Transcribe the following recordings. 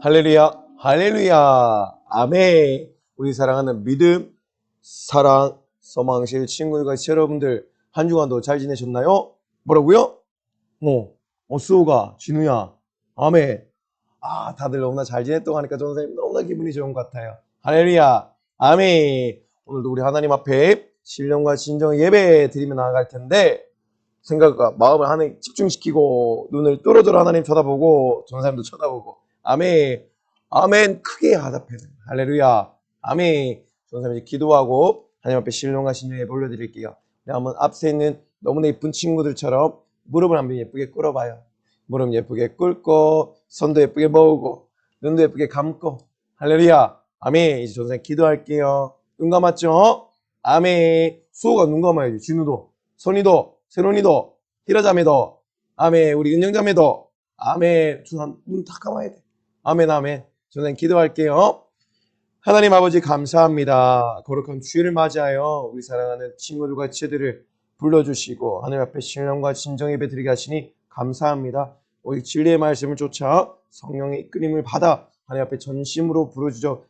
할렐루야, 할렐루야, 아멘. 우리 사랑하는 믿음, 사랑, 소망실 친구들 같이 여러분들 한 주간도 잘 지내셨나요? 뭐라고요? 수호가, 진우야, 아멘. 다들 너무나 잘 지냈다고 하니까 저는 선생님 너무나 기분이 좋은 것 같아요. 할렐루야, 아멘. 오늘도 우리 하나님 앞에 신령과 진정 예배 드리며 나아갈 텐데 생각과 마음을 하나님 집중시키고 눈을 뚫어져라 하나님 쳐다보고 전사님도 쳐다보고 아멘 아멘 크게 하답해요. 할렐루야 아멘. 전사님 기도하고 하나님 앞에 신령과 진정 예배 올려드릴게요. 한번 앞에 있는 너무나 예쁜 친구들처럼 무릎을 한번 예쁘게 꿇어봐요. 무릎 예쁘게 꿇고 손도 예쁘게 모으고 눈도 예쁘게 감고 할렐루야 아멘. 이제 전사님 기도할게요. 눈 감았죠? 아멘. 수호가 눈 감아야지. 진우도 선이도 세론이도 히라자매도 아멘. 우리 은영자매도 아멘. 눈 다 감아야 돼. 아멘 아멘. 저는 기도할게요. 하나님 아버지 감사합니다. 거룩한 주일을 맞이하여 우리 사랑하는 친구들과 지체들을 불러주시고 하늘 앞에 신령과 진정 예배 드리게 하시니 감사합니다. 오직 진리의 말씀을 쫓아 성령의 이끌림을 받아 하늘 앞에 전심으로 부르짖어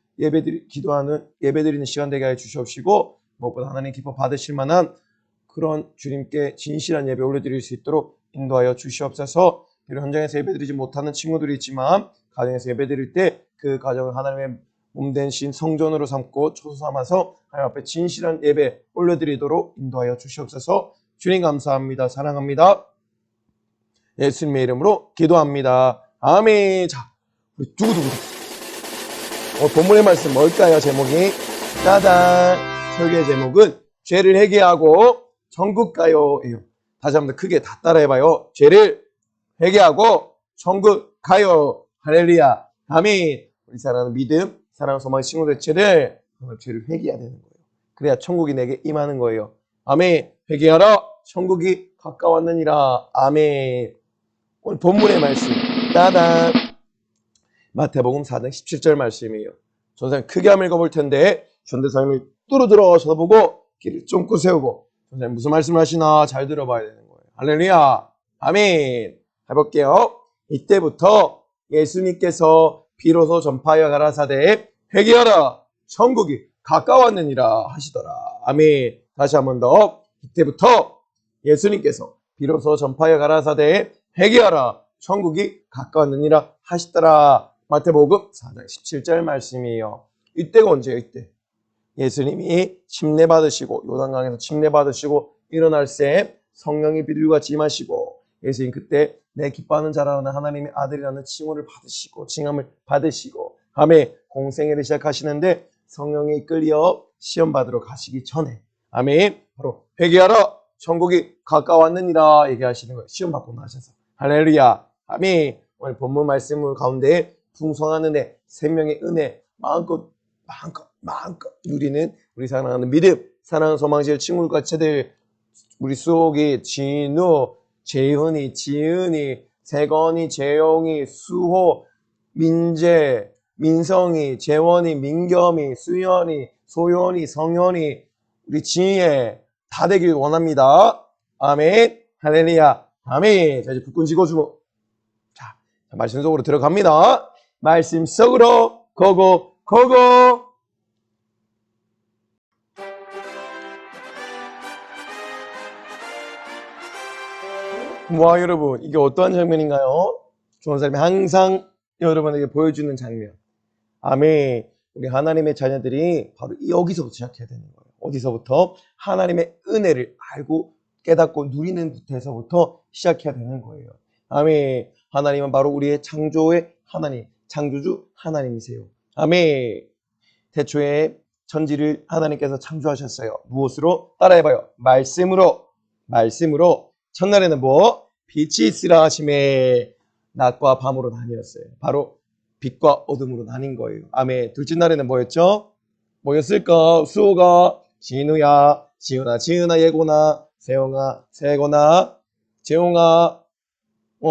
기도하는 예배드리는 시간 되게 해 주시옵시고 무엇보다 하나님 기뻐 받으실 만한 그런 주님께 진실한 예배 올려드릴 수 있도록 인도하여 주시옵소서. 비록 현장에서 예배드리지 못하는 친구들이 있지만 가정에서 예배드릴 때 그 가정을 하나님의 몸된 신 성전으로 삼고 초소 삼아서 하나님 앞에 진실한 예배 올려드리도록 인도하여 주시옵소서. 주님 감사합니다. 사랑합니다. 예수님의 이름으로 기도합니다. 아멘. 자, 우리 두구두구. 본문의 말씀 뭘까요? 제목이 짜잔. 설교의 제목은 죄를 회개하고 천국 가요예요. 다시 한번 크게 다 따라해봐요. 죄를 회개하고 천국 가요. 할렐루야. 아멘. 우리 사랑하는 믿음, 사랑, 소망, 친구들 죄를 죄를 회개해야 되는 거예요. 그래야 천국이 내게 임하는 거예요. 아멘. 회개하라. 천국이 가까웠느니라. 아멘. 오늘 본문의 말씀 따단 마태복음 4장 17절 말씀이에요. 전사님 크게 한번 읽어볼 텐데 전대사님을 뚫어들어 쳐다보고 귀를 쫑긋 세우고 선생님 무슨 말씀을 하시나 잘 들어봐야 되는 거예요. 할렐루야 아멘. 해볼게요. 이때부터 예수님께서 비로소 전파하여 가라사대 회개하라 천국이 가까웠느니라 하시더라. 아멘. 다시 한 번 더. 이때부터 예수님께서 비로소 전파하여 가라사대 회개하라 천국이 가까웠느니라 하시더라. 마태복음 4장 17절 말씀이에요. 이때가 언제예요? 이때 예수님이 침례받으시고 요단강에서 침례받으시고 일어날 새 성령이 비둘기같이 임하시고 예수님 그때 내 기뻐하는 자라는 하나님의 아들이라는 칭호를 받으시고 칭함을 받으시고 아멘. 공생애를 시작하시는데 성령에 이끌려 시험 받으러 가시기 전에 아멘. 바로 회개하라 천국이 가까웠느니라 얘기하시는 거예요. 시험 받고 나셔서 할렐루야 아멘. 오늘 본문 말씀 가운데 풍성한 은혜 생명의 은혜 마음껏 누리는 우리 사랑하는 믿음, 사랑하는 소망실 친구들과 지체들 우리 수옥이, 진우, 재훈이, 지은이, 세건이, 재용이, 수호, 민재, 민성이, 재원이, 민겸이, 수연이, 소연이, 성현이 우리 지혜 다 되길 원합니다. 아멘. 할렐루야. 아멘. 자 이제 북군 지고주고 자 말씀 속으로 들어갑니다. 말씀 속으로 고고 와 여러분 이게 어떠한 장면인가요? 주원사님이 항상 여러분에게 보여주는 장면. 아멘. 우리 하나님의 자녀들이 바로 여기서부터 시작해야 되는 거예요. 어디서부터? 하나님의 은혜를 알고 깨닫고 누리는 부터에서부터 시작해야 되는 거예요. 아멘. 하나님은 바로 우리의 창조의 하나님, 창조주 하나님이세요. 아멘. 태초에 천지를 하나님께서 창조하셨어요. 무엇으로? 따라해봐요. 말씀으로. 첫날에는 뭐? 빛이 있으라 하심에 낮과 밤으로 나뉘었어요. 바로 빛과 어둠으로 나뉜 거예요. 아멘. 둘째 날에는 뭐였죠? 뭐였을까? 수호가 진우야, 지은아, 예고나, 세영아, 세고나, 재홍아,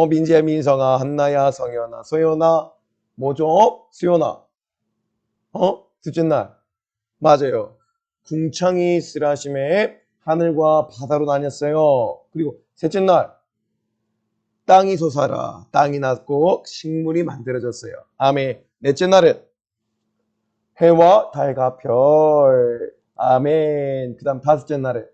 민지야, 민성아, 한나야, 성현아, 소연아, 뭐죠? 수연아. 둘째 날. 맞아요. 궁창이 있으라 하심에 하늘과 바다로 나뉘었어요. 그리고 셋째 날 땅이 솟아라. 땅이 났고 식물이 만들어졌어요. 아멘. 넷째 날은 해와 달과 별. 아멘. 그 다음 다섯째 날은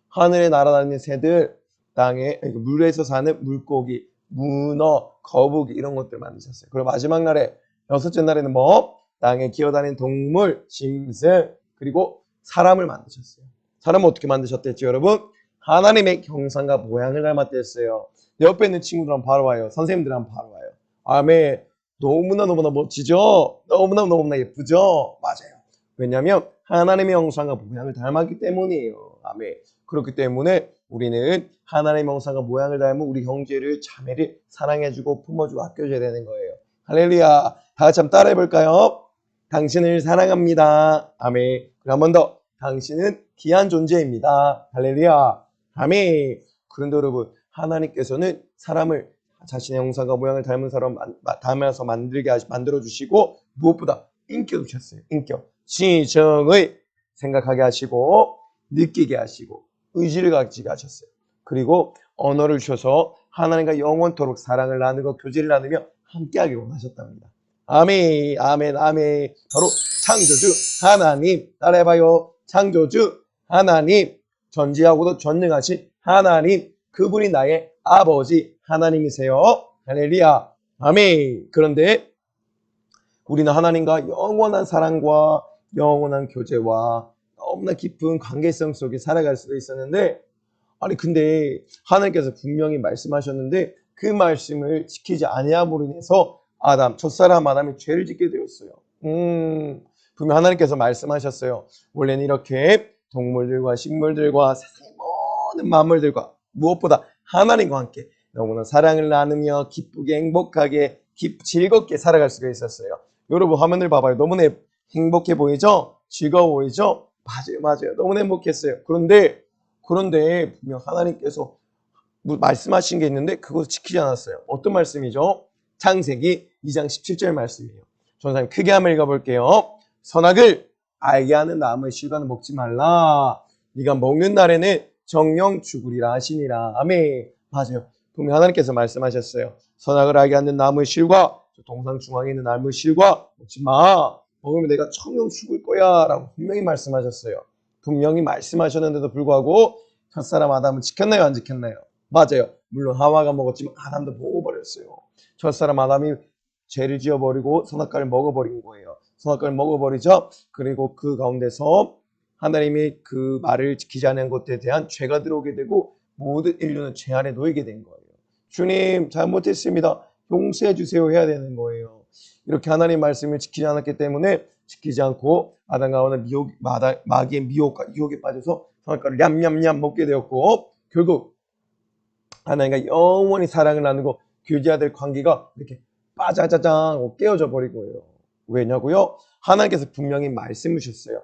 하늘에 날아다니는 새들, 땅에 물에서 사는 물고기, 문어, 거북이 이런 것들 만드셨어요. 그리고 마지막 날에 여섯째 날에는 뭐? 땅에 기어다니는 동물, 짐승, 그리고 사람을 만드셨어요. 사람은 어떻게 만드셨댔죠, 여러분? 하나님의 형상과 모양을 닮았댔어요. 옆에 있는 친구들 한번 바로 와요. 선생님들 한번 바로 와요. 아멘. 너무나 멋지죠? 너무나 예쁘죠? 맞아요. 왜냐하면 하나님의 형상과 모양을 닮았기 때문이에요. 아멘. 그렇기 때문에 우리는 하나님의 형상과 모양을 닮은 우리 형제를 자매를 사랑해주고 품어주고 아껴줘야 되는 거예요. 할렐루야. 다 같이 한번 따라해볼까요? 당신을 사랑합니다. 아멘. 그럼 한 번 더. 당신은 귀한 존재입니다. 할렐루야. 아멘. 그런데 여러분, 하나님께서는 사람을 자신의 형상과 모양을 닮은 사람 닮아서 만들어주시고 무엇보다 인격을 주셨어요. 인격. 지정의 생각하게 하시고 느끼게 하시고 의지를 가지게 하셨어요. 그리고 언어를 주셔서 하나님과 영원토록 사랑을 나누고 교제를 나누며 함께하기를 원하셨답니다. 아멘, 아멘, 아멘. 바로 창조주 하나님. 따라해봐요. 창조주 하나님. 전지하고도 전능하신 하나님. 그분이 나의 아버지 하나님이세요. 할렐루야. 아멘. 그런데 우리는 하나님과 영원한 사랑과 영원한 교제와 너무나 깊은 관계성 속에 살아갈 수도 있었는데, 아니 근데 하나님께서 분명히 말씀하셨는데 그 말씀을 지키지 아니함으로 인해서 첫사람 아담이 죄를 짓게 되었어요. 분명 하나님께서 말씀하셨어요. 원래는 이렇게 동물들과 식물들과 세상의 모든 만물들과 무엇보다 하나님과 함께 너무나 사랑을 나누며 기쁘게 행복하게 즐겁게 살아갈 수가 있었어요. 여러분 화면을 봐봐요. 너무나 행복해 보이죠? 즐거워 보이죠? 맞아요. 너무나 행복했어요. 그런데 분명 하나님께서 말씀하신 게 있는데 그것을 지키지 않았어요. 어떤 말씀이죠? 창세기 2장 17절 말씀이에요. 전사님 크게 한번 읽어볼게요. 선악을 알게 하는 나무의 실과는 먹지 말라. 네가 먹는 날에는 정령 죽으리라 하시니라. 아멘. 맞아요. 분명 하나님께서 말씀하셨어요. 선악을 알게 하는 나무의 실과, 동상 중앙에 있는 나무의 실과 먹지 마. 먹으면 내가 정령 죽을 거야 라고 분명히 말씀하셨어요. 분명히 말씀하셨는데도 불구하고 첫사람 아담은 지켰나요? 안 지켰나요? 맞아요. 물론 하와가 먹었지만 아담도 먹어버렸어요. 첫사람 아담이 죄를 지어버리고 선악과를 먹어버린 거예요. 선악과를 먹어버리죠. 그리고 그 가운데서 하나님이 그 말을 지키지 않은 것에 대한 죄가 들어오게 되고 모든 인류는 죄 아래 놓이게 된 거예요. 주님 잘못했습니다. 용서해 주세요 해야 되는 거예요. 이렇게 하나님 말씀을 지키지 않았기 때문에 지키지 않고 아담과 하와는 마귀의 미혹과 유혹에 빠져서 선악과를 냠냠냠 먹게 되었고 결국 하나님과 영원히 사랑을 나누고 교제해야 될 관계가 이렇게 빠자자장 깨어져 버린 거예요. 왜냐고요? 하나님께서 분명히 말씀하셨어요.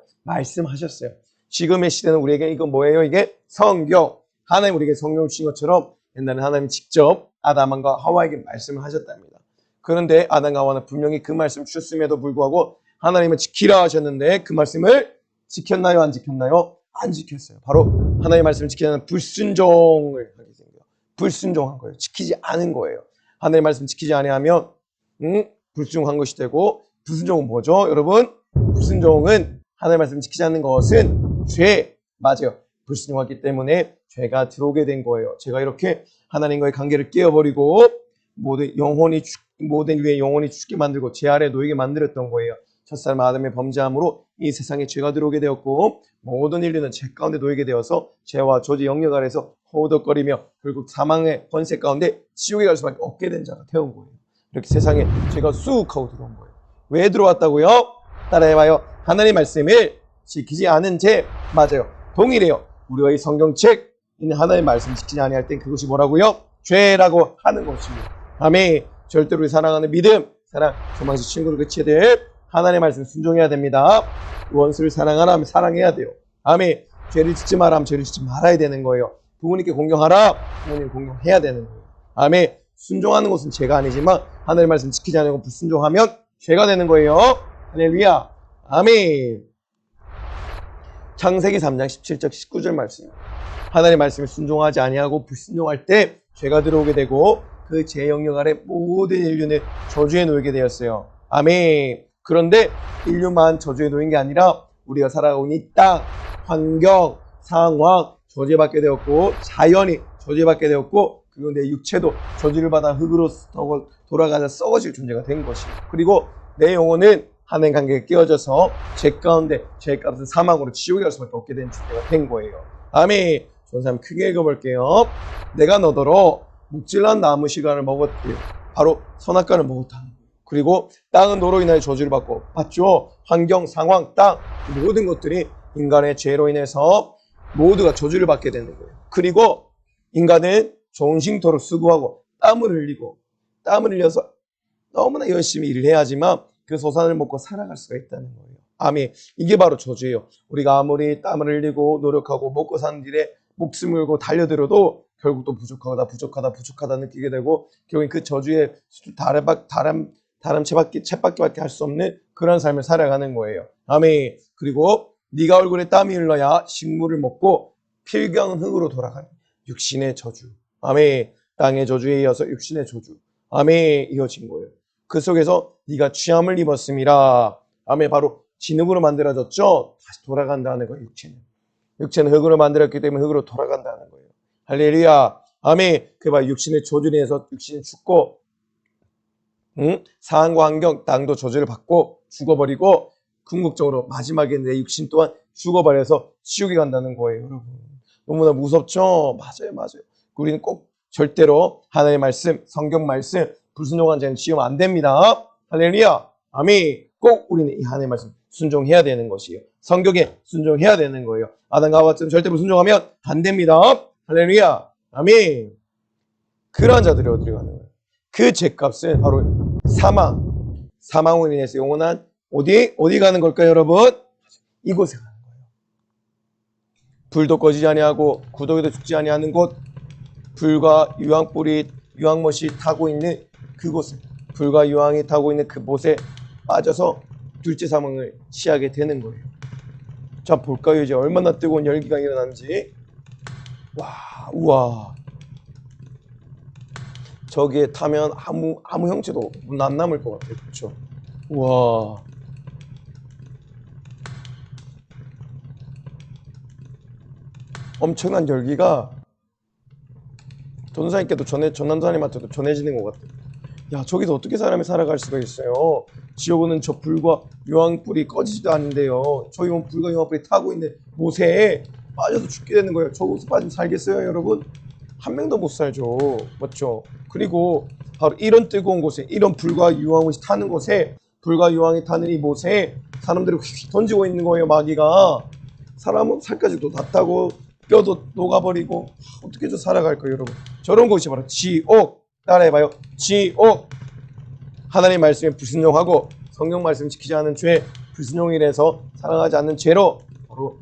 지금의 시대는 우리에게 이거 뭐예요? 이게 성경. 하나님 우리에게 성경을 주신 것처럼 옛날에 하나님이 직접 아담과 하와에게 말씀을 하셨답니다. 그런데 아담과 하와는 분명히 그 말씀 주셨음에도 불구하고 하나님은 지키라 하셨는데 그 말씀을 지켰나요? 안 지켰나요? 안 지켰어요. 바로 하나님의 말씀을 지키지 않는 불순종을 하게 된 거예요. 불순종한 거예요. 지키지 않은 거예요. 하나님의 말씀 지키지 아니하면 불순종한 것이 되고 불순종은 뭐죠? 여러분 불순종은 하나님의 말씀 지키지 않는 것은 죄. 맞아요. 불순종했기 때문에 죄가 들어오게 된 거예요. 제가 이렇게 하나님과의 관계를 깨어버리고 모든 인류의 영혼이 죽게 만들고 죄 아래 놓이게 만들었던 거예요. 첫사람 아담의 범죄함으로 이 세상에 죄가 들어오게 되었고 모든 인류는 죄 가운데 놓이게 되어서 죄와 저주의 영역 아래서 허우덕거리며 결국 사망의 권세 가운데 지옥에 갈 수밖에 없게 된 자가 되온 거예요. 이렇게 세상에 죄가 쑥 하고 들어온 거예요. 왜 들어왔다고요? 따라해봐요. 하나님의 말씀을 지키지 않은 죄. 맞아요. 동일해요. 우리가 이 성경책 있는 하나님의 말씀 지키지 아니할 땐 그것이 뭐라고요? 죄라고 하는 것입니다. 아멘. 절대로 우리 사랑하는 믿음, 사랑, 소망시 친구들 그치들 하나님의 말씀 순종해야 됩니다. 원수를 사랑하라 하면 사랑해야 돼요. 아멘. 죄를 짓지 마라 하면 죄를 짓지 말아야 되는 거예요. 부모님께 공경하라, 부모님 공경해야 되는 거예요. 아멘. 순종하는 것은 죄가 아니지만 하나님의 말씀 지키지 않고 불순종하면 죄가 되는 거예요. 할렐루야. 아멘. 창세기 3장 17절 19절 말씀. 하나님의 말씀을 순종하지 아니하고 불순종할 때 죄가 들어오게 되고 그 죄 영역 아래 모든 인류는 저주에 놓이게 되었어요. 아멘. 그런데 인류만 저주에 놓인 게 아니라 우리가 살아가고 있는 이 땅, 환경, 상황 저주받게 되었고 자연이 저주받게 되었고 그리고 내 육체도 저주를 받아 흙으로 돌아가자 썩어질 존재가 된 것이고 그리고 내 영혼은 하나님 관계에 끼어져서 죄 가운데 죄 값은 사망으로 지옥에 갈 수밖에 없게 된 존재가 된 거예요. 아멘. 전사님 크게 읽어볼게요. 내가 너더러 묵질난 나무 시간을 먹었대. 바로 선악과를 먹었다. 그리고 땅은 너로 인하여 저주를 받고 맞죠? 환경, 상황, 땅 모든 것들이 인간의 죄로 인해서 모두가 저주를 받게 되는 거예요. 그리고 인간은 좋은 쉼터로 수고하고 땀을 흘려서 너무나 열심히 일을 해야지만 그 소산을 먹고 살아갈 수가 있다는 거예요. 아멘. 이게 바로 저주예요. 우리가 아무리 땀을 흘리고 노력하고 먹고 사는 일에 목숨을 걸고 달려들어도 결국 또 부족하다 느끼게 되고 결국엔 그 저주의 쳇바퀴밖에 할 수 없는 그런 삶을 살아가는 거예요. 아멘. 그리고 네가 얼굴에 땀이 흘러야 식물을 먹고 필경은 흙으로 돌아가는 육신의 저주. 아멘. 땅의 저주에 이어서 육신의 저주. 아멘. 이어진 거예요. 그 속에서 네가 취함을 입었음이라. 아멘. 바로 진흙으로 만들어졌죠. 다시 돌아간다는 거예요. 육체는 흙으로 만들었기 때문에 흙으로 돌아간다는 거예요. 할렐루야. 아멘. 그 봐 육신의 저주에 의해서 육신이 죽고 상황과 환경, 땅도 저주를 받고 죽어버리고 궁극적으로 마지막에 내 육신 또한 죽어버려서 지옥에 간다는 거예요. 여러분 너무나 무섭죠? 맞아요. 우리는 꼭 절대로 하나님의 말씀, 성경 말씀 불순종한 자는 지으면 안 됩니다. 할렐루야. 아멘. 꼭 우리는 이 하나님의 말씀 순종해야 되는 것이에요. 성경에 순종해야 되는 거예요. 아담과 하와처럼 절대 불순종하면 안 됩니다. 할렐루야. 아멘. 그러한 자들이 어디로 가는 거예요? 그 죄값은 바로 사망으로 인해서 영원한 어디 가는 걸까요, 여러분? 이곳에 가는 거예요. 불도 꺼지지 아니하고 구더기도 죽지 아니하는 곳, 불과 유황못이 타고 있는 그곳에, 불과 유황이 타고 있는 그곳에 빠져서 둘째 사망을 취하게 되는 거예요. 자, 볼까요? 이제 얼마나 뜨거운 열기가 일어나는지. 우와. 저기에 타면 아무 형체도 안 남을 것 같아요. 그렇죠? 우와. 엄청난 열기가 전도사님께도 전도사님한테도 전해지는 것 같아요. 야, 저기서 어떻게 사람이 살아갈 수가 있어요? 지옥은 저 불과 유황불이 꺼지지도 않는데요. 저희 불과 유황불이 타고 있는 못에 빠져서 죽게 되는 거예요. 저곳에 빠지면 살겠어요, 여러분? 한 명도 못 살죠. 맞죠? 그리고 바로 이런 뜨거운 곳에, 이런 불과 유황이 타는 곳에, 불과 유황이 타는 이 못에 사람들을 휙 던지고 있는 거예요. 마귀가. 사람은 살까지도 다 타고 뼈도 녹아버리고 어떻게 저 살아갈까요, 여러분? 저런 곳이 바로 지옥. 따라해봐요. 지옥. 하나님 말씀에 불순종하고 성경 말씀 지키지 않은 죄, 불순종이라서 사랑하지 않는 죄로 바로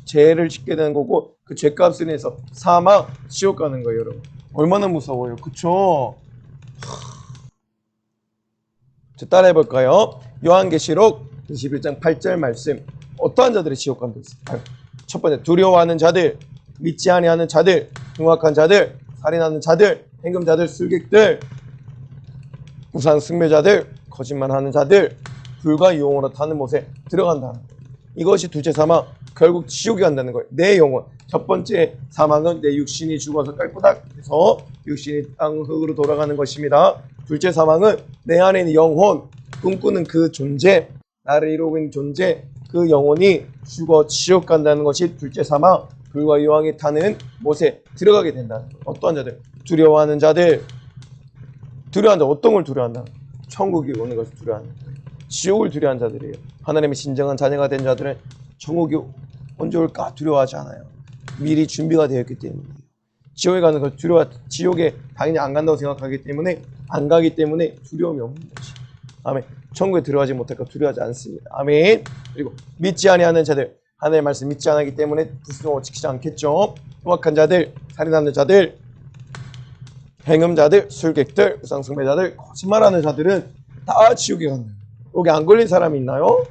죄를 짓게 되는 거고 그 죄값을 인해서 사망, 지옥 가는 거예요, 여러분. 얼마나 무서워요. 그쵸? 자, 따라해볼까요? 요한계시록 21장 8절 말씀. 어떠한 자들이 지옥 간다 했어요? 첫 번째, 두려워하는 자들, 믿지 아니하는 자들, 흉악한 자들, 살인하는 자들, 행금자들, 술객들, 우상 숭배자들, 거짓말하는 자들, 불과 유황으로 타는 못에 들어간다는 거예요. 이것이 둘째 사망, 결국 지옥에 간다는 거예요. 내 영혼. 첫 번째 사망은 내 육신이 죽어서 깔끔하게해서 육신이 땅 흙으로 돌아가는 것입니다. 둘째 사망은 내 안에 있는 영혼, 꿈꾸는 그 존재, 나를 이루고 있는 존재, 그 영혼이 죽어 지옥 간다는 것이 둘째 사망, 불과 유황이 타는 못에 들어가게 된다는 거예요. 어떠한 자들? 두려워하는 자들. 두려워하는 자, 어떤 걸 두려워한다? 천국이 오는 것을 두려워하는 거예요. 지옥을 두려워하는 자들이에요. 하나님의 진정한 자녀가 된 자들은 천국이 언제 올까 두려워하지 않아요. 미리 준비가 되어 있기 때문이에요. 지옥에 가는 걸 지옥에 당연히 안 간다고 생각하기 때문에 안 가기 때문에 두려움이 없는 거지. 아멘. 천국에 들어가지 못할까 두려워하지 않습니다. 아멘. 그리고 믿지 아니하는 자들, 하나님의 말씀 믿지 않기 때문에 불순종을 지키지 않겠죠. 흉악한 자들, 살인하는 자들, 행음자들, 술객들, 우상숭배자들, 거짓말하는 자들은 다 지옥에 간다. 여기 안 걸린 사람이 있나요?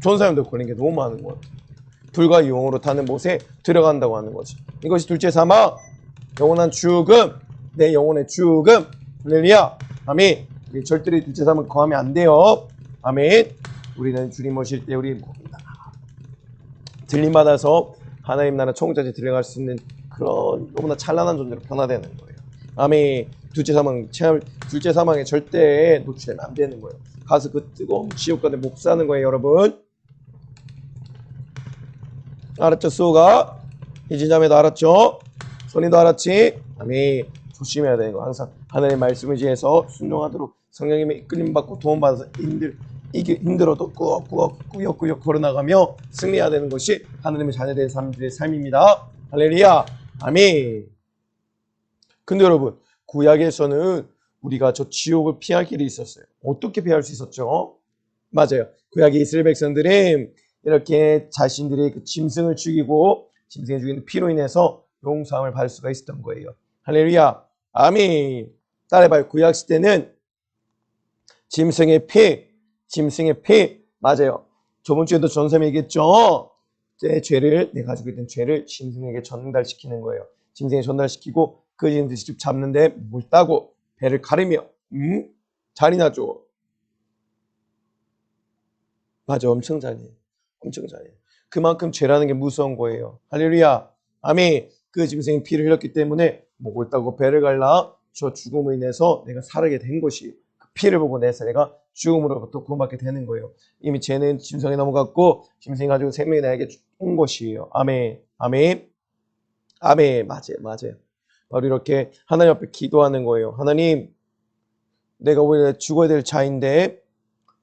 좋은 사람도 걸린 게 너무 많은 것 같아요. 불과 유황으로 타는 못에 들어간다고 하는 거지. 이것이 둘째 사망, 영원한 죽음, 내 영혼의 죽음. 할렐루야. 아멘. 절대로 둘째 사망 거하면 안 돼요. 아멘. 우리는 주님 모실 때 우리 들림 받아서 하나님 나라 총자에 들어갈 수 있는 그런 너무나 찬란한 존재로 변화되는 거예요. 아멘. 둘째 사망에 절대 노출되면 안 되는 거예요. 가서 그 뜨거운 지옥가에 못 사는 거예요, 여러분. 알았죠, 수호가? 이진자매도 알았죠? 선이도 알았지? 아멘. 조심해야 되는 거. 항상 하나님의 말씀을 지해서 순종하도록 성령님의 이끌림 받고 도움 받아서 이게 힘들어도 꾸역꾸역 걸어나가며 승리해야 되는 것이 하나님의 자녀된 사람들의 삶입니다. 할렐루야. 아멘. 근데 여러분, 구약에서는 우리가 저 지옥을 피할 길이 있었어요. 어떻게 피할 수 있었죠? 맞아요. 구약의 이스라엘 백성들은 이렇게 자신들의 그 짐승을 죽이고 짐승을 죽이는 피로 인해서 용서함을 받을 수가 있었던 거예요. 할렐루야. 아멘. 따라해봐요. 구약 시대는 짐승의 피, 맞아요. 저번 주에도 전쌤이 얘기했죠. 내 죄를, 내가 가지고 있던 죄를 짐승에게 전달시키는 거예요. 짐승에게 전달시키고 그 짐승을 직접 잡는데 물 따고 배를 가르며 잔인하죠. 맞아, 엄청 잔인해요. 엄청 잔인해요. 그만큼 죄라는 게 무서운 거예요. 할렐루야. 아멘. 그 짐승이 피를 흘렸기 때문에 목을 따고 배를 갈라 저 죽음으로 인해서 내가 살게 된 것이 그 피를 보고 내가 죽음으로부터 구원받게 되는 거예요. 이미 죄는 짐승에 넘어갔고 짐승이 가지고 생명이 나에게 온 것이에요. 아멘. 아멘. 아멘. 맞아요. 바로 이렇게 하나님 앞에 기도하는 거예요. 하나님, 내가 원래 죽어야 될 자인데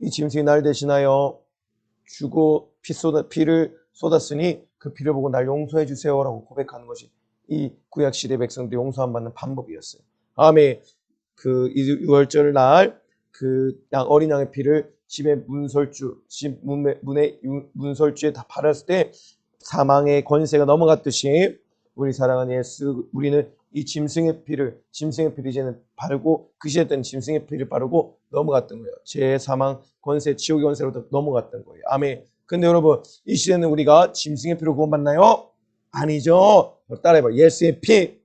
이 짐승이 날 대신하여 주고 피를 쏟았으니 그 피를 보고 날 용서해 주세요라고 고백하는 것이 이 구약 시대 백성들이 용서함 받는 방법이었어요. 아멘. 그 6월절 날 그 어린 양의 피를 집의 문의 문설주에 다 바랐을 때 사망의 권세가 넘어갔듯이 우리 사랑하는 예수, 우리는 이 짐승의 피를 이제는 바르고 그 시대 때는 짐승의 피를 바르고 넘어갔던 거예요. 제 사망 권세, 지옥의 권세로부터 넘어갔던 거예요. 아멘. 근데 여러분, 이 시대는 우리가 짐승의 피로 구원받나요? 아니죠. 따라해봐. 예수의 피.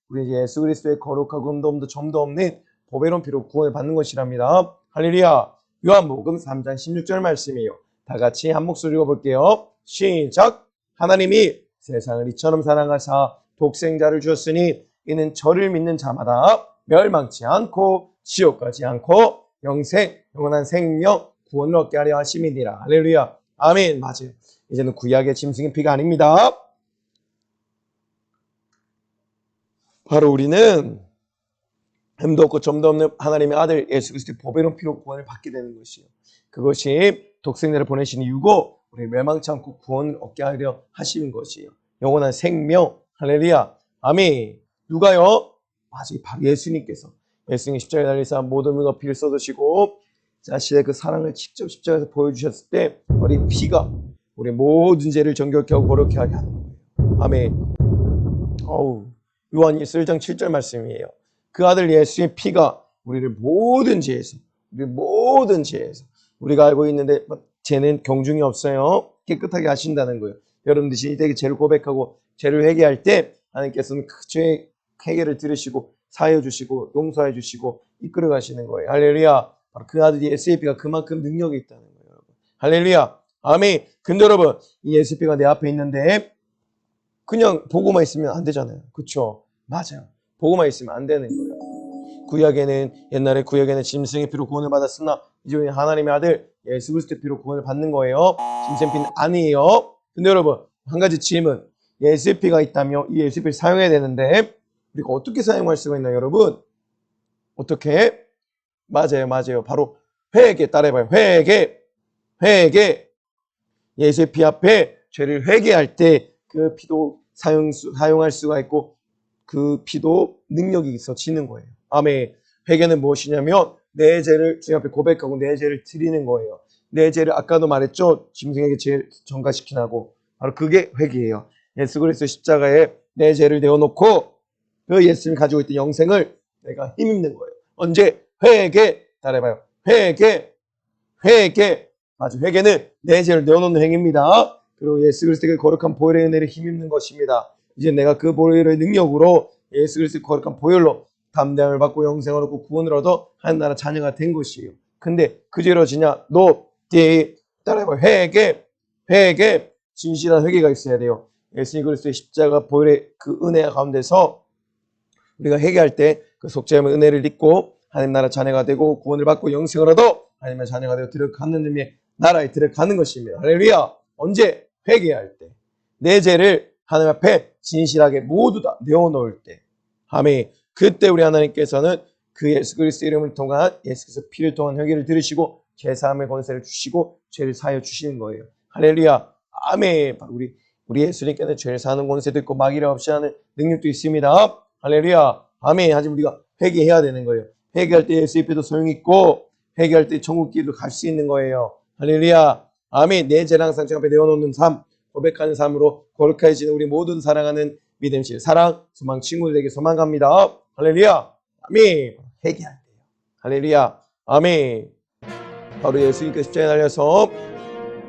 우리 예수 그리스도의 거룩하고 흠도 점도 없는 보배로운 피로 구원을 받는 것이랍니다. 할렐루야. 요한복음 3장 16절 말씀이에요. 다 같이 한 목소리 읽어볼게요. 시작. 하나님이 세상을 이처럼 사랑하사 독생자를 주었으니 이는 저를 믿는 자마다 멸망치 않고 지옥 가지 않고 영원한 생명 구원을 얻게 하려 하심이니라. 할렐루야. 아멘. 맞아요. 이제는 구약의 짐승의 피가 아닙니다. 바로 우리는 흠도 없고 점도 없는 하나님의 아들 예수 그리스도의 보배로운 피로 구원을 받게 되는 것이에요. 그것이 독생자를 보내신 이유고 우리 멸망치 않고 구원을 얻게 하려 하시는 것이에요. 영원한 생명. 할렐루야. 아멘. 누가요? 맞아요. 바로 예수님께서. 예수님이 십자가에 달리사 모든 물과 피를 쏟으시고 자신의 그 사랑을 직접 십자가에서 보여주셨을 때 우리 피가 우리 모든 죄를 정결케 하고 거룩케 하게 하는 거예요. 아멘. 요한 1장 7절 말씀이에요. 그 아들 예수의 피가 우리를 모든 죄에서 우리가 알고 있는데 죄는 경중이 없어요. 깨끗하게 하신다는 거예요. 여러분들이 신실하게 죄를 고백하고 죄를 회개할 때 하나님께서는 그 죄의 회개를 들으시고 사하여 주시고 용서해 주시고 이끌어 가시는 거예요. 할렐루야. 바로 그 아들 예수의 피가 그만큼 능력이 있다는 거예요. 여러분. 할렐루야. 아멘. 근데 여러분, 이 예수의 피가 내 앞에 있는데 그냥 보고만 있으면 안 되잖아요. 그렇죠? 맞아요. 보고만 있으면 안 되는 거예요. 옛날에 구약에는 짐승의 피로 구원을 받았으나 이제 우리는 하나님의 아들 예수 그리스도의 피로 구원을 받는 거예요. 짐승의 피는 아니에요. 근데 여러분, 한 가지 질문. 예수의 피가 있다며 이 예수의 피를 사용해야 되는데 우리가 어떻게 사용할 수가 있나요, 여러분? 어떻게? 맞아요. 바로 회개. 따라해봐요. 회개. 예수의 피 앞에 죄를 회개할 때 그 피도 사용할 수가 있고 그 피도 능력이 있어지는 거예요. 아멘. 회개는 무엇이냐면 내 죄를 주님 앞에 고백하고 내 죄를 드리는 거예요. 내 죄를 아까도 말했죠. 짐승에게 죄를 전가시키라고. 바로 그게 회개예요. 예수 그리스도 십자가에 내 죄를 내어놓고 그 예수님이 가지고 있던 영생을 내가 힘입는 거예요. 언제? 회개. 따라해봐요. 회개. 맞아. 회개는 내 죄를 내어놓는 행위입니다. 그리고 예수 그리스도의 거룩한 보혈의 은혜를 힘입는 것입니다. 이제 내가 그 보혈의 능력으로 예수 그리스도의 거룩한 보혈로 담대함을 받고 영생을 얻고 구원을 얻어 하나님 나라 자녀가 된 것이에요. 근데 그저 이러지냐? 너 따라해봐. 회개, 진실한 회개가 있어야 돼요. 예수님 그리스도의 십자가 보혈의 그 은혜 가운데서 우리가 회개할 때 그 속죄함의 은혜를 입고 하나님 나라 자녀가 되고 구원을 받고 영생을 얻어 하나님의 자녀가 되어 들어가는 의미의 나라에 들어가는 것입니다. 할렐루야. 언제? 회개할 때. 내 죄를 하나님 앞에 진실하게 모두 다 내어놓을 때. 아멘. 그때 우리 하나님께서는 그 예수 그리스도 이름을 통한 예수 그리스도 피를 통한 회개를 들으시고 죄사함의 권세를 주시고 죄를 사하여 주시는 거예요. 할렐루야. 아멘. 우리 예수님께는 죄를 사하는 권세도 있고 마귀를 없이 하는 능력도 있습니다. 할렐루야. 아멘. 하지만 우리가 회개해야 되는 거예요. 회개할 때 예수 앞에도 소용있고 회개할 때 천국 길로 갈 수 있는 거예요. 할렐루야. 아멘. 내 죄를 항상 주 앞에 내어놓는 삶, 고백하는 삶으로 거룩해지는 우리 모든 사랑하는 믿음실 사랑 소망 친구들에게 소망합니다. 할렐루야. 아멘. 회개할 때요. 할렐루야. 아멘. 바로 예수님께서 십자가에 달려서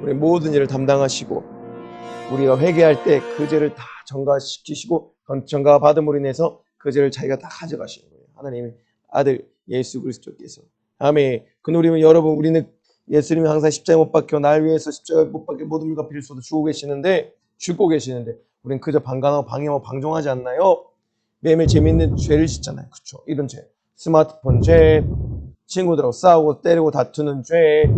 우리 모든 일을 담당하시고 우리가 회개할 때 그 죄를 다 전가시키시고 전가 받음으로 인해서 그 죄를 자기가 다 가져가시는 거예요. 하나님의 아들 예수 그리스도께서. 아멘. 근데 우리는 예수님이 항상 십자가에 못 박혀 날 위해서 십자가에 못 박혀 모든 물과 피를 쏟아 죽고 계시는데 우리는 그저 방관하고 방해하고 방종하지 않나요? 매일매일 재미있는 죄를 짓잖아요. 그렇죠? 이런 죄. 스마트폰 죄, 친구들하고 싸우고 때리고 다투는 죄,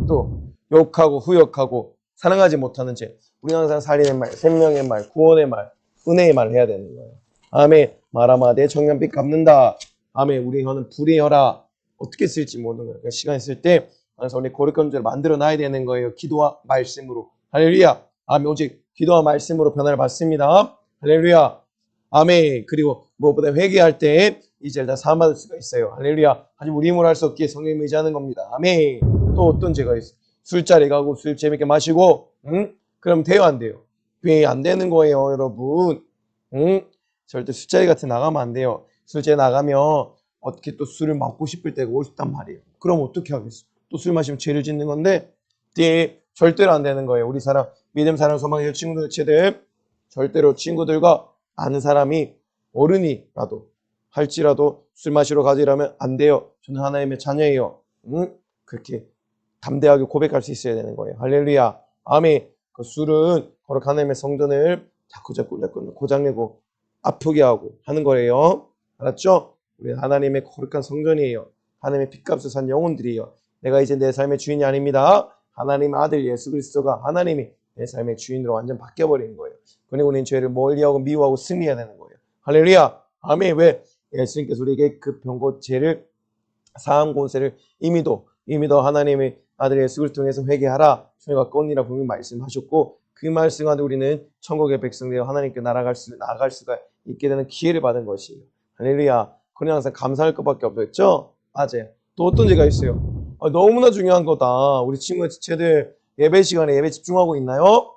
또 욕하고 후욕하고 사랑하지 못하는 죄. 우리는 항상 살리는 말, 생명의 말, 구원의 말, 은혜의 말을 해야 되는 거예요. 아멘. 말하마 내 정년빚 갚는다. 아멘. 우리 혀는 불의 혀라. 어떻게 쓸지 모르는 거예요. 그러니까 시간 있을 때 그래서 우리 거룩한 만들어 놔야 되는 거예요. 기도와 말씀으로. 할렐루야. 아멘. 오직 기도와 말씀으로 변화를 받습니다. 할렐루야. 아멘. 그리고 무엇보다 회개할 때 이제 다 사함받을 수가 있어요. 할렐루야. 하지만 우리 힘으로 할 수 없기에 성령님 의지하는 겁니다. 아멘. 또 어떤 죄가 있어요? 술자리 가고 술 재밌게 마시고 그럼 돼요 안 돼요? 왜 안 되는 거예요 여러분? 절대 술자리 같은 나가면 안 돼요. 술자리 나가면 어떻게 또 술을 먹고 싶을 때가 올 수단 말이에요. 그럼 어떻게 하겠어? 또 술 마시면 죄를 짓는 건데 절대로 안 되는 거예요. 우리 사랑 믿음 사랑 소망의 친구들 제들 절대로 친구들과 아는 사람이 어른이라도 할지라도 술 마시러 가지라면 안 돼요. 저는 하나님의 자녀예요. 그렇게 담대하게 고백할 수 있어야 되는 거예요. 할렐루야. 아멘. 그 술은 거룩 하나님의 성전을 자꾸 고장내고 아프게 하고 하는 거예요. 알았죠? 우리 하나님의 거룩한 성전이에요. 하나님의 핏값을 산 영혼들이에요. 내가 이제 내 삶의 주인이 아닙니다. 하나님의 아들 예수 그리스도가 하나님이 내 삶의 주인으로 완전 바뀌어버리는 거예요. 그리고 우리는 죄를 멀리하고 미워하고 승리해야 되는 거예요. 할렐루야. 아멘. 왜? 예수님께서 우리에게 그 병고 죄를 사함 권세를 이미도 하나님의 아들 예수 그리스도를 통해서 회개하라. 저희가 건이라 분명히 말씀하셨고 그 말씀 안에 우리는 천국의 백성되어 하나님께 나아갈 수가 있게 되는 기회를 받은 것이에요. 할렐루야. 그냥 항상 감사할 것밖에 없었죠? 맞아요. 또 어떤 죄가 있어요? 너무나 중요한 거다. 우리 친구의 지체들 예배 시간에 예배 집중하고 있나요?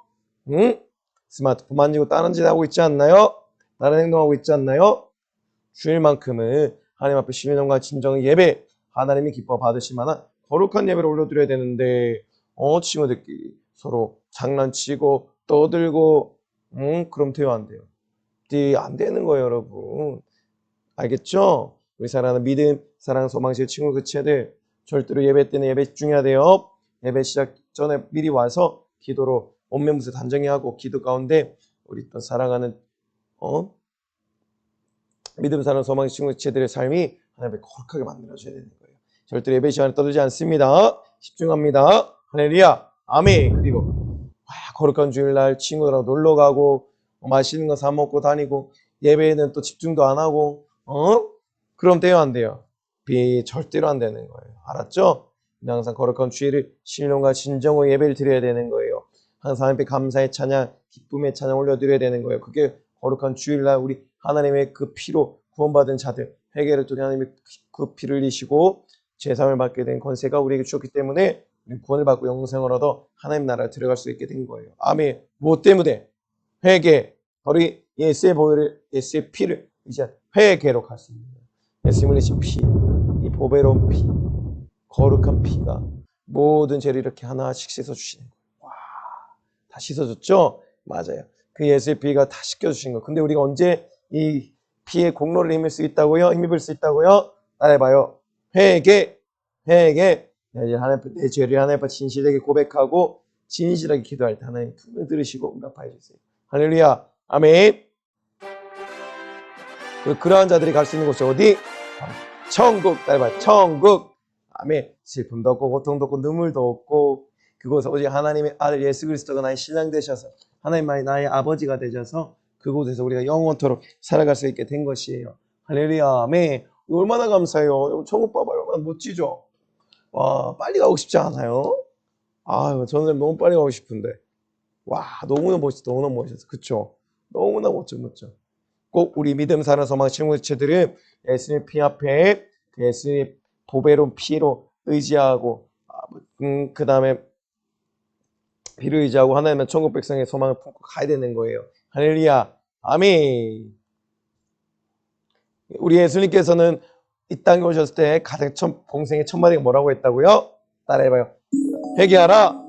응? 스마트폰 만지고 다른 짓 하고 있지 않나요? 다른 행동하고 있지 않나요? 주일만큼은 하나님 앞에 신령과 진정의 예배 하나님이 기뻐 받으실 만한 거룩한 예배를 올려드려야 되는데 친구들끼리 서로 장난치고 떠들고 그럼 돼요 안 돼요? 안 되는 거예요 여러분. 알겠죠? 우리 사랑하는 믿음 사랑 소망실 친구 그체들 절대로 예배 때는 예배 집중해야 돼요. 예배 시작 전에 미리 와서 기도로 온면부터 단정히 하고 기도 가운데 우리 또 사랑하는 믿음 사랑 소망 친구 그체들의 삶이 하나님의 거룩하게 만들어줘야 되는 거예요. 절대로 예배 시간에 떠들지 않습니다. 집중합니다. 할렐루야. 아멘. 그리고 거룩한 주일날 친구들하고 놀러 가고 맛있는 거 사 먹고 다니고 예배에는 또 집중도 안 하고 그럼 돼요 안 돼요? 절대로 안 되는 거예요. 알았죠? 항상 거룩한 주일을 신령과 진정의 예배를 드려야 되는 거예요. 항상 하나님께 감사의 찬양, 기쁨의 찬양 올려드려야 되는 거예요. 그게 거룩한 주일날 우리 하나님의 그 피로 구원받은 자들 회개를 통해 하나님의 그 피를 흘리시고 제사함을 받게 된 권세가 우리에게 주었기 때문에 우리 구원을 받고 영생을 얻어 하나님 나라에 들어갈 수 있게 된 거예요. 아멘. 무엇 때문에? 회개. 바로 예수의 보혈을 예수의 피를 이제 회개로 갈 수 있는 거예요. 예수님을 흘리신 피, 이 보배로운 피, 거룩한 피가 모든 죄를 이렇게 하나씩 씻어주시는 거예요. 와, 다 씻어줬죠? 맞아요. 그 예수의 피가 다 씻겨주신 거예요. 근데 우리가 언제 이 피의 공로를 힘입을 수 있다고요? 따라해봐요. 회개. 이제 하나님, 내 죄를 하나님 앞에 진실하게 고백하고 진실하게 기도할 때 하나님 품을 들으시고 응답하여 주세요. 할렐루야. 아멘. 그러한 자들이 갈 수 있는 곳이 어디? 천국. 따라해봐요. 천국. 아멘. 슬픔도 없고 고통도 없고 눈물도 없고 그곳에 오직 하나님의 아들 예수 그리스도가 나의 신랑 되셔서 하나님만이 나의 아버지가 되셔서 그곳에서 우리가 영원토록 살아갈 수 있게 된 것이에요. 할렐루야. 아멘. 얼마나 감사해요. 천국 봐봐요. 얼마나 멋지죠? 와, 빨리 가고 싶지 않아요? 아, 저는 너무 빨리 가고 싶은데. 와, 너무나 멋있어. 너무나 멋있어. 그쵸? 너무나 멋져. 꼭 우리 믿음 사는 소망 친구들은 예수님 피 앞에 그 예수님 보배로운 피로 의지하고 그 다음에 피를 의지하고 하나님의 천국 백성의 소망을 품고 가야 되는 거예요. 할렐루야. 아멘. 우리 예수님께서는 이 땅에 오셨을 때 가장 공생의 첫 마디가 뭐라고 했다고요? 따라해봐요. 회개하라.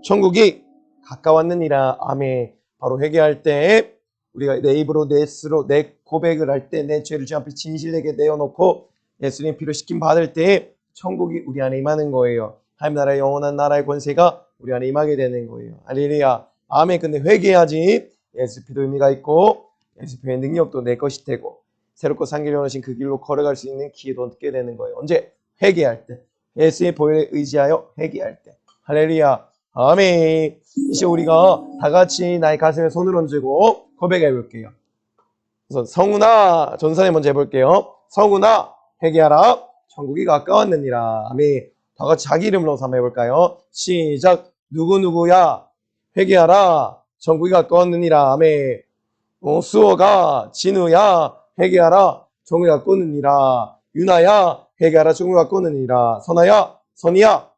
천국이 가까웠느니라. 아멘. 바로 회개할 때 우리가 내 입으로 내 스스로 내 고백을 할 때 내 죄를 주 앞에 진실하게 내어놓고 예수님 피로 씻김 받을 때 천국이 우리 안에 임하는 거예요. 하나님 나라의 영원한 나라의 권세가 우리 안에 임하게 되는 거예요. 할렐루야. 아멘. 근데 회개해야지 예수 피도 의미가 있고 예수 피의 능력도 내 것이 되고 새롭고 상기를 원하신 그 길로 걸어갈 수 있는 기회도 얻게 되는 거예요. 언제? 회개할 때. 예수의 보혈에 의지하여 회개할 때. 할렐루야. 아멘. 이제 우리가 다 같이 나의 가슴에 손을 얹고 고백해 볼게요. 그래서 성훈아, 전사님 먼저 해볼게요. 성훈아, 회개하라. 천국이 가까웠느니라. 아멘. 다 같이 자기 이름으로 한번 해볼까요? 시작. 누구누구야. 회개하라. 천국이 가까웠느니라. 아멘. 수호가, 진우야. 회개하라. 천국이 가까웠느니라. 유나야. 회개하라. 천국이 가까웠느니라. 선아야. 선이야.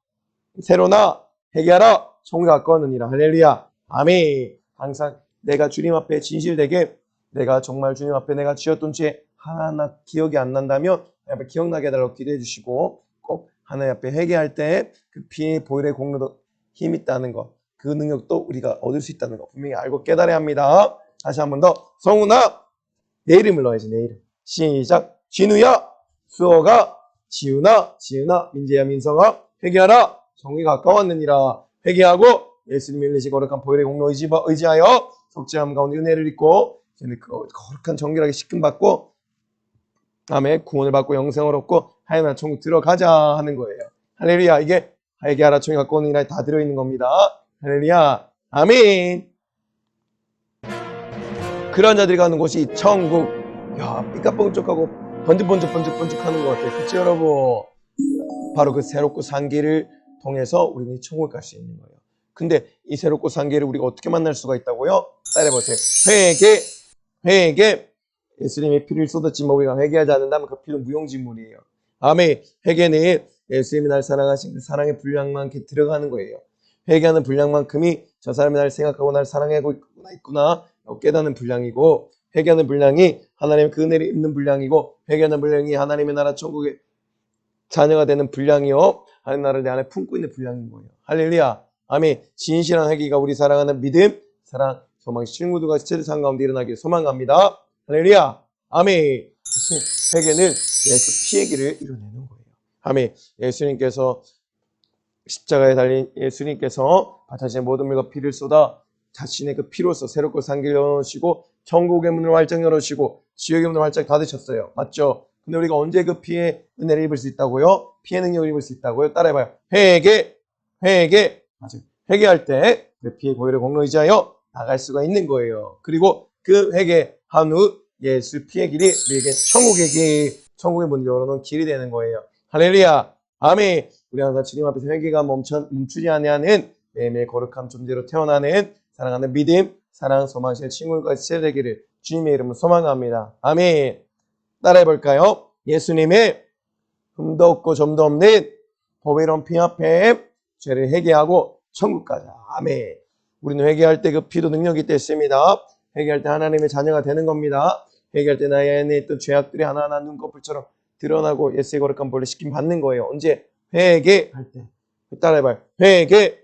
세로나. 회개하라. 천국이 가까웠느니라. 할렐루야. 아멘. 항상 내가 주님 앞에 진실되게 내가 정말 주님 앞에 내가 지었던 죄 하나하나 기억이 안 난다면 기억나게 해달라고 기도해 주시고 꼭 하나님 앞에 회개할 때 그 피의 보혈의 공로도 힘 있다는 것, 그 능력도 우리가 얻을 수 있다는 것 분명히 알고 깨달아야 합니다. 다시 한 번 더. 성훈아, 내 이름을 넣어야지. 내 이름. 시작. 진우야, 수호가, 지훈아, 민재야, 민성아, 회개하라. 정이 가까웠느니라. 회개하고 예수님이 흘리신 거룩한 보혈의 공로 의지하여 속죄함 가운데 은혜를 입고 거룩한 정결하게 씻김받고 아멘. 구원을 받고 영생을 얻고 하나님 나라 천국 들어가자 하는 거예요. 할렐루야. 이게 회개하라 천국이 가까웠느니라 다 들어있는 겁니다. 할렐루야. 아멘. 그런 자들이 가는 곳이 천국. 야, 삐까뻔쩍하고 번쩍번쩍하는 것 같아요. 그치 여러분? 바로 그 새롭고 산 길을 통해서 우리는 천국을 갈 수 있는 거예요. 근데 이 새롭고 산 길을 우리가 어떻게 만날 수가 있다고요? 따라해보세요. 회개. 예수님의 피를 쏟았지만 우리가 회개하지 않는다면 그 피는 무용지물이에요. 아멘. 회개는 예수님이 날 사랑하신 그 사랑의 분량만큼 들어가는 거예요. 회개하는 분량만큼이 저 사람이 날 생각하고 날 사랑하고 있구나 깨닫는 분량이고 회개하는 분량이 하나님의 그 은혜를 입는 분량이고 회개하는 분량이 하나님의 나라 천국의 자녀가 되는 분량이요. 하나님 나라를 내 안에 품고 있는 분량인 거예요. 할렐루야. 아멘. 진실한 회개가 우리 사랑하는 믿음, 사랑, 소망, 친구들과 세상 가운데 일어나길 소망합니다. 할렐루야. 아멘. 회개는 예수 피의 길을 이뤄내는 거예요. 아멘. 예수님께서 십자가에 달린 예수님께서 바타신 모든 물과 피를 쏟아 자신의 그 피로서 새롭고 산 길을 열어주시고 천국의 문을 활짝 열어주시고 지옥의 문을 활짝 닫으셨어요. 맞죠? 근데 우리가 언제 그 피의 은혜를 입을 수 있다고요? 피의 능력을 입을 수 있다고요? 따라해봐요. 회개. 맞아요. 회개할 때 그 피의 보혈의 공로 의지하여 나갈 수가 있는 거예요. 그리고 그 회개한 후 예수 피의 길이 우리에게 천국의 길, 천국의 문 열어놓은 길이 되는 거예요. 할렐루야. 아멘. 우리 항상 주님 앞에서 회개가 멈추지 아니하는 매일매일 거룩한 존재로 태어나는 사랑하는 믿음, 사랑, 소망의 친구들과 되기를 주님의 이름으로 소망합니다. 아멘. 따라해볼까요? 예수님의 흠도 없고 점도 없는 보배로운 피 앞에 죄를 회개하고 천국 가자. 아멘. 우리는 회개할 때 그 피도 능력이 있습니다. 회개할 때 하나님의 자녀가 되는 겁니다. 회개할 때 나의 안에 있던 죄악들이 하나하나 눈꺼풀처럼 드러나고 예수의 거룩한 보혈로 씻김 받는 거예요. 언제? 회개할 때. 따라해봐요. 회개.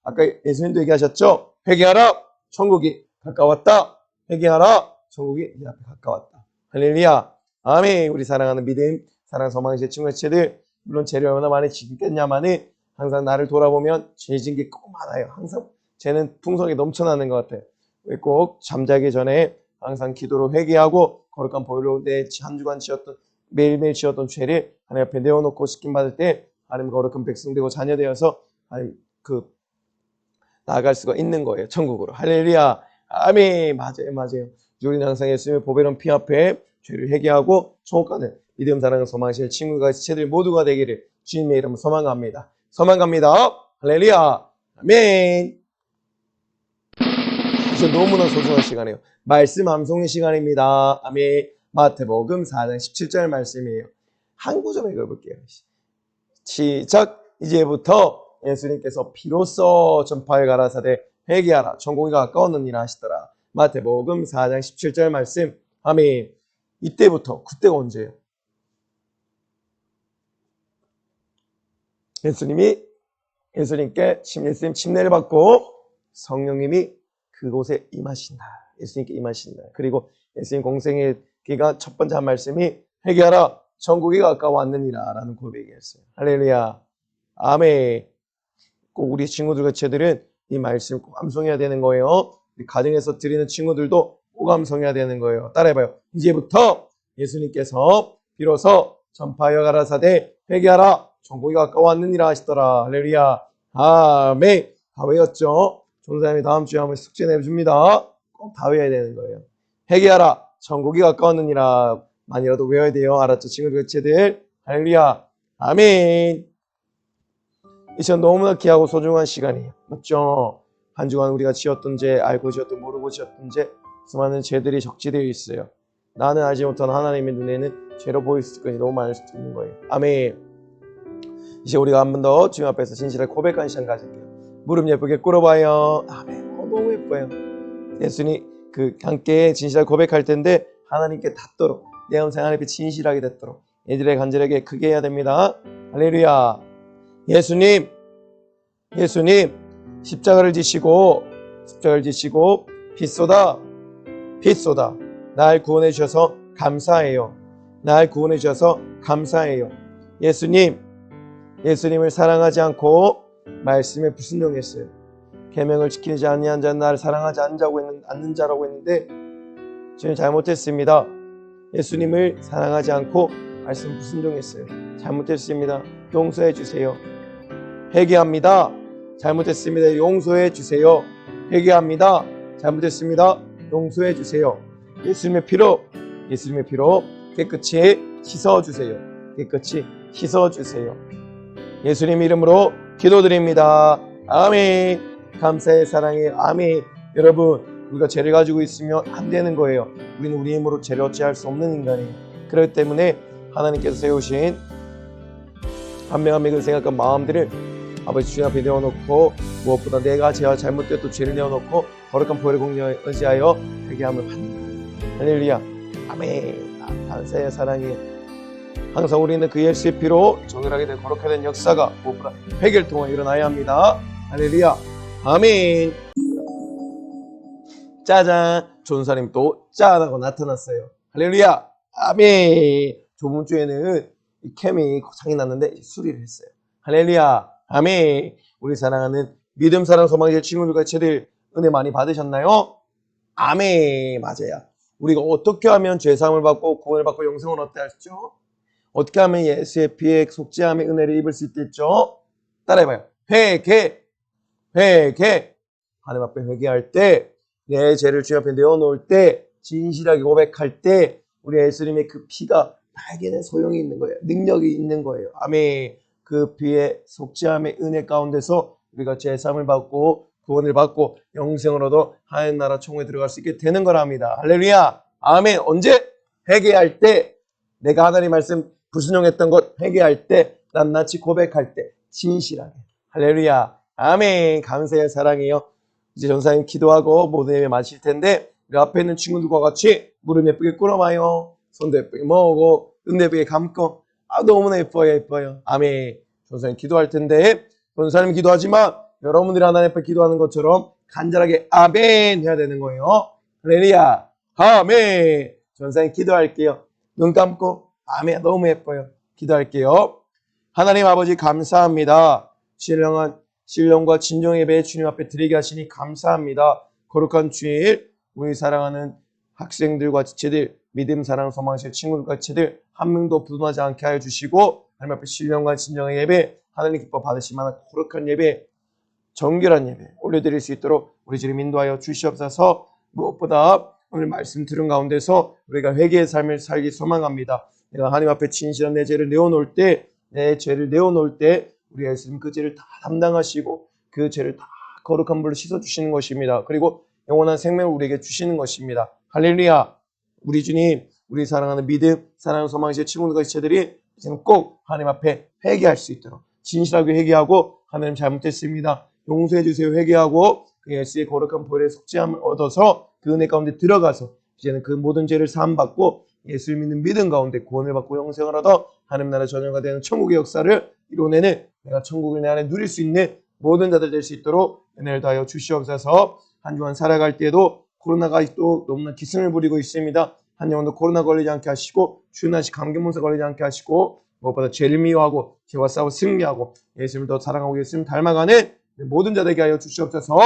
아까 예수님도 얘기하셨죠? 회개하라. 천국이 가까웠다. 회개하라. 천국이 네 앞에 가까웠다. 할렐루야. 아멘. 우리 사랑하는 믿음, 사랑, 소망, 제 친구 제들 물론 죄를 얼마나 많이 짓겠냐마는 항상 나를 돌아보면 죄 지은 게 꼭 많아요. 항상 죄는 풍성하게 넘쳐나는 것 같아요. 꼭 잠자기 전에 항상 기도로 회개하고 거룩한 보혈로 내 한 주간 지었던 매일매일 지었던 죄를 하나님 앞에 내어놓고 씻김 받을 때 하나님 거룩한 백성 되고 자녀 되어서 하나님 나아갈 수가 있는 거예요. 천국으로. 할렐루야. 아멘. 맞아요. 우리는 항상 예수님의 보배로운 피 앞에 죄를 회개하고 천국 가는 믿음, 사랑, 소망실 친구가 지체들 모두가 되기를 주님의 이름으로 소망합니다. 할렐루야. 아멘. 진짜 너무나 소중한 시간이에요. 말씀 암송의 시간입니다. 아멘. 마태복음 4장 17절 말씀이에요. 한 구절 읽어볼게요. 시작. 이제부터 예수님께서 비로소 전파에 가라사대 회개하라 천국이 가까웠느니라 하시더라. 마태복음 4장 17절 말씀. 아멘. 이때부터, 그때가 언제예요? 예수님께 예수님 침례를 받고 성령님이 그곳에 임하신다. 예수님께 임하신다. 그리고 예수님 공생의 기간 첫 번째 한 말씀이 회개하라 천국이 가까웠느니라 라는 고백이었어요. 할렐루야. 아멘. 꼭 우리 친구들과 제들은 이 말씀을 꼭 암송해야 되는 거예요. 가정에서 드리는 친구들도 꼭 암송해야 되는 거예요. 따라해봐요. 이제부터 예수님께서 비로소 전파하여 가라사대 회개하라 천국이 가까웠느니라 하시더라. 할렐루야. 아멘. 다 외웠죠? 전사님이 다음 주에 한번 숙제 내줍니다. 꼭 다 외워야 되는 거예요. 회개하라 천국이 가까웠느니라 만이라도 외워야 돼요. 알았죠? 친구들, 제들. 할렐루야. 아멘. 이 시간 너무나 귀하고 소중한 시간이에요. 맞죠? 한 주간 우리가 지었던 죄, 알고 지었던 모르고 지었던 죄, 수많은 죄들이 적재되어 있어요. 나는 알지 못한 하나님의 눈에는 죄로 보일 수 있는 너무 많을 수도 있는 거예요. 아멘. 이제 우리가 한 번 더 주님 앞에서 진실하게 고백하는 시간 가질게요. 무릎 예쁘게 꿇어봐요. 아멘. 너무 예뻐요. 예수님 함께 진실하게 고백할 텐데 하나님께 닿도록 내 영생 하나님께 진실하게 닿도록 애들의 간절하게 크게 해야 됩니다. 할렐루야. 예수님 십자가를 지시고 빛 쏟아 날 구원해 주셔서 감사해요. 예수님을 사랑하지 않고 말씀에 불순종했어요. 계명을 지키지 아니한 자는 나를 사랑하지 않는 자라고 했는데 저는 잘못했습니다. 예수님을 사랑하지 않고 말씀에 불순종했어요. 잘못했습니다. 용서해 주세요. 회개합니다. 잘못했습니다. 용서해 주세요. 회개합니다. 잘못했습니다. 용서해 주세요. 예수님의 피로 깨끗이 씻어주세요. 예수님 이름으로 기도드립니다. 아멘. 감사의 사랑의 아멘. 여러분, 우리가 죄를 가지고 있으면 안 되는 거예요. 우리는 우리 힘으로 죄를 어찌할 수 없는 인간이에요. 그렇기 때문에 하나님께서 세우신 한 명 한 명을 생각한 마음들을 아버지 주님 앞에 내어놓고 무엇보다 내가 죄와 잘못되었던 죄를 내어놓고 거룩한 보혈의 공로에 의지하여 회개함을 받는다. 할렐루야. 아멘. 감사의 사랑이 항상 우리는 그 예수의 피로 정결하게 된 거룩하게 된 역사가 무엇보다 회개를 통해 일어나야 합니다. 할렐루야. 아멘. 짜잔. 전사님 또 짠하고 나타났어요. 할렐루야. 아멘. 저번 주에는 이 캠이 고장이 났는데 수리를 했어요. 할렐루야. 아멘. 우리 사랑하는 믿음, 사랑, 소망의 친구들과 제들 은혜 많이 받으셨나요? 아멘. 맞아요. 우리가 어떻게 하면 죄사함을 받고 구원을 받고 영생을 얻게 할죠? 어떻게 하면 예수의 피에 속죄함의 은혜를 입을 수 있겠죠? 따라해봐요. 회개. 하나님 앞에 회개할 때, 내 죄를 주님 앞에 내어놓을 때, 진실하게 고백할 때 우리 예수님의 그 피가 나에게는 소용이 있는 거예요. 능력이 있는 거예요. 아멘. 그 피의 속죄함의 은혜 가운데서 우리가 죄사함을 받고 구원을 받고 영생을 얻어 하나님 나라 총회에 들어갈 수 있게 되는 거랍니다. 할렐루야. 아멘. 언제? 회개할 때, 내가 하나님 말씀 불순종했던 것 회개할 때, 낱낱이 고백할 때, 진실하게. 할렐루야. 아멘. 감사해요. 사랑해요. 이제 전사님 기도하고 모든 예배 마칠 텐데 우리 앞에 있는 친구들과 같이 무릎 예쁘게 꿇어봐요. 손도 예쁘게 모으고 눈도 예쁘게 감고 너무나 예뻐요. 아멘. 전사님 기도할 텐데 전사님 기도하지만 여러분들이 하나님 앞에 기도하는 것처럼 간절하게 아멘 해야 되는 거예요. 할렐루야. 아멘. 전사님 기도할게요. 눈 감고 아멘. 너무 예뻐요. 기도할게요. 하나님 아버지 감사합니다. 신령과 진정 예배 주님 앞에 드리게 하시니 감사합니다. 거룩한 주일 우리 사랑하는 학생들과 지체들 믿음 사랑 소망실 친구들과 지체들 한 명도 부도나지 않게 하여 주시고 하나님 앞에 신령과 진정의 예배 하나님 기뻐 받으실 만한 거룩한 예배 정결한 예배 올려드릴 수 있도록 우리 주님 인도하여 주시옵소서. 무엇보다 오늘 말씀 들은 가운데서 우리가 회개의 삶을 살기 소망합니다. 내가 하나님 앞에 진실한 내 죄를 내어놓을 때 우리 예수님 그 죄를 다 담당하시고 그 죄를 다 거룩한 물로 씻어주시는 것입니다. 그리고 영원한 생명을 우리에게 주시는 것입니다. 할렐루야. 우리 주님 우리 사랑하는 믿음 사랑하는 소망시의 친구들과 지체들이 지금 꼭 하나님 앞에 회개할 수 있도록 진실하게 회개하고 하나님 잘못했습니다. 용서해 주세요. 회개하고 그 예수의 거룩한 보혈의 속죄함을 얻어서 그 은혜 가운데 들어가서 이제는 그 모든 죄를 사함받고 예수 믿는 믿음 가운데 구원을 받고 영생을 얻어 하나님 나라 전혀가 되는 천국의 역사를 이뤄내는 내가 천국을 내 안에 누릴 수 있는 모든 자들 될 수 있도록 은혜를 다하여 주시옵소서. 한 주간 살아갈 때에도 코로나가 또 너무나 기승을 부리고 있습니다. 한 영혼도 코로나 걸리지 않게 하시고 추운 날씨 감기 몸살 걸리지 않게 하시고 무엇보다 죄를 미워하고 죄와 싸워 승리하고 예수님을 더 사랑하고 예수님을 닮아가는 모든 자들에게 하여 주시옵소서.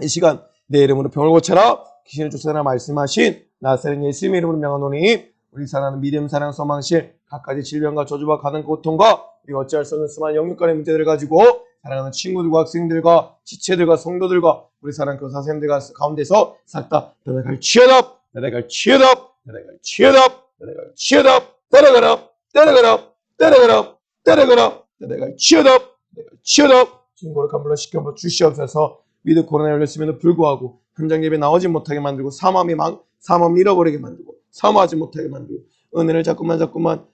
이 시간 내 이름으로 병을 고쳐라 귀신을 쫓아라 말씀하신 나사렛 예수님의 이름으로 명하노니 우리 사랑하는 믿음 사랑 소망실 각가지 질병과 저주와 가는 고통과 우리가 어찌할 수 없는 수많은 영육간의 문제들을 가지고 사랑하는 친구들과 학생들과 지체들과 성도들과 우리 사랑하는 교사 선생님들 가운데서 싹 다 떠나갈 치어다 떠나갈 치어다 떠나갈 치어다 떠나갈 치어다 떠나가라 떠나가라 떠나가라 떠나가라 떠나갈 치어다 떠나갈 치어다 주님 거룩한 물로 시켜 주시옵소서. 위드 코로나에 걸렸음에도 불구하고 현장 예배 나오지 못하게 만들고 사모함을 잃어버리게 만들고 사모하지 못하게 만들고 은혜를 자꾸만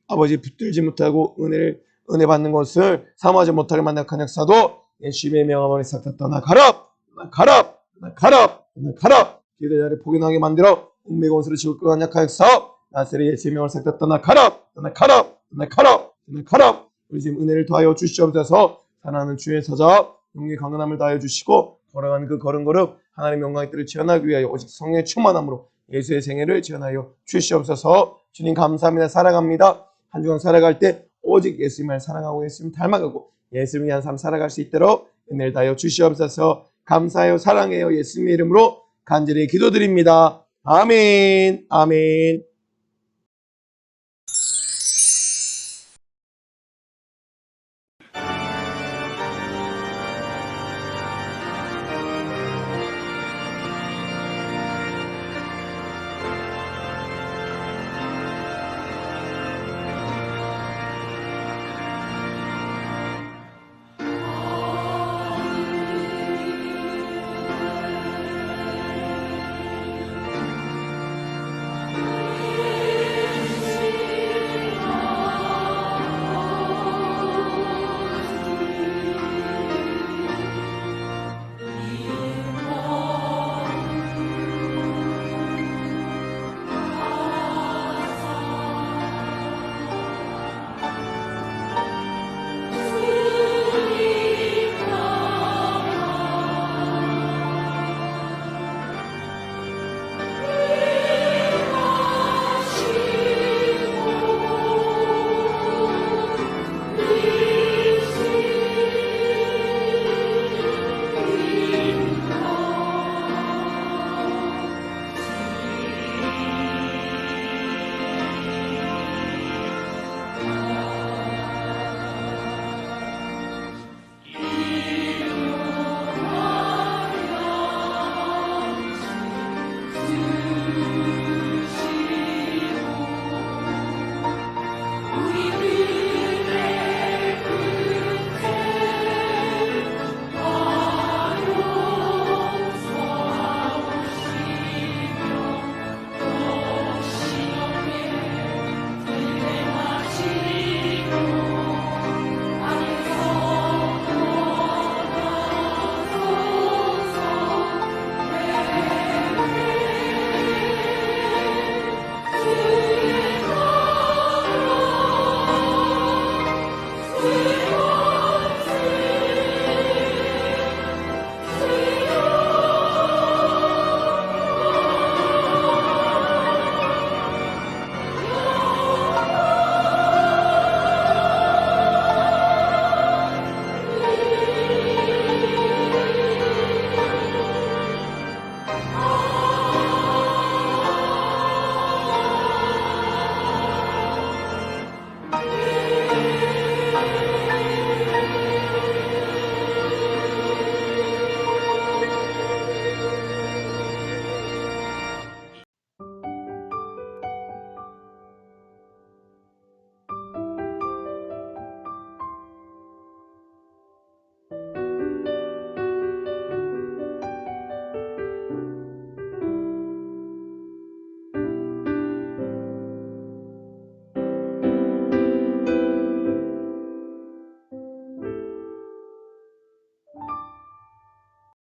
아버지 붙들지 못하고 은혜 받는 것을 사모하지 못하게 만든 그 역사도 예수님의 명함을 싹 다 떠나가라 기대 자리에 포기하게 만들어 운명원수를 지고 끌어간 약한 역사 나사렛 예수의 명을 싹 다 떠나가라 우리 지금 은혜를 더하여 주시옵소서. 사랑하는 주의 사자 용기 강건함을 다하여 주시고 걸어가는 그 걸음걸음 하나님의 영광의 뜻을 지어나기 위하여 오직 성령의 충만함으로 예수의 생애를 지어나여 주시옵소서. 주님 감사합니다. 사랑합니다. 한 주간 살아갈 때 오직 예수님을 사랑하고 예수님 닮아가고 예수님을 위한 삶 살아갈 수 있도록 은혜를 다하여 주시옵소서. 감사해요. 사랑해요. 예수님의 이름으로 간절히 기도드립니다. 아멘.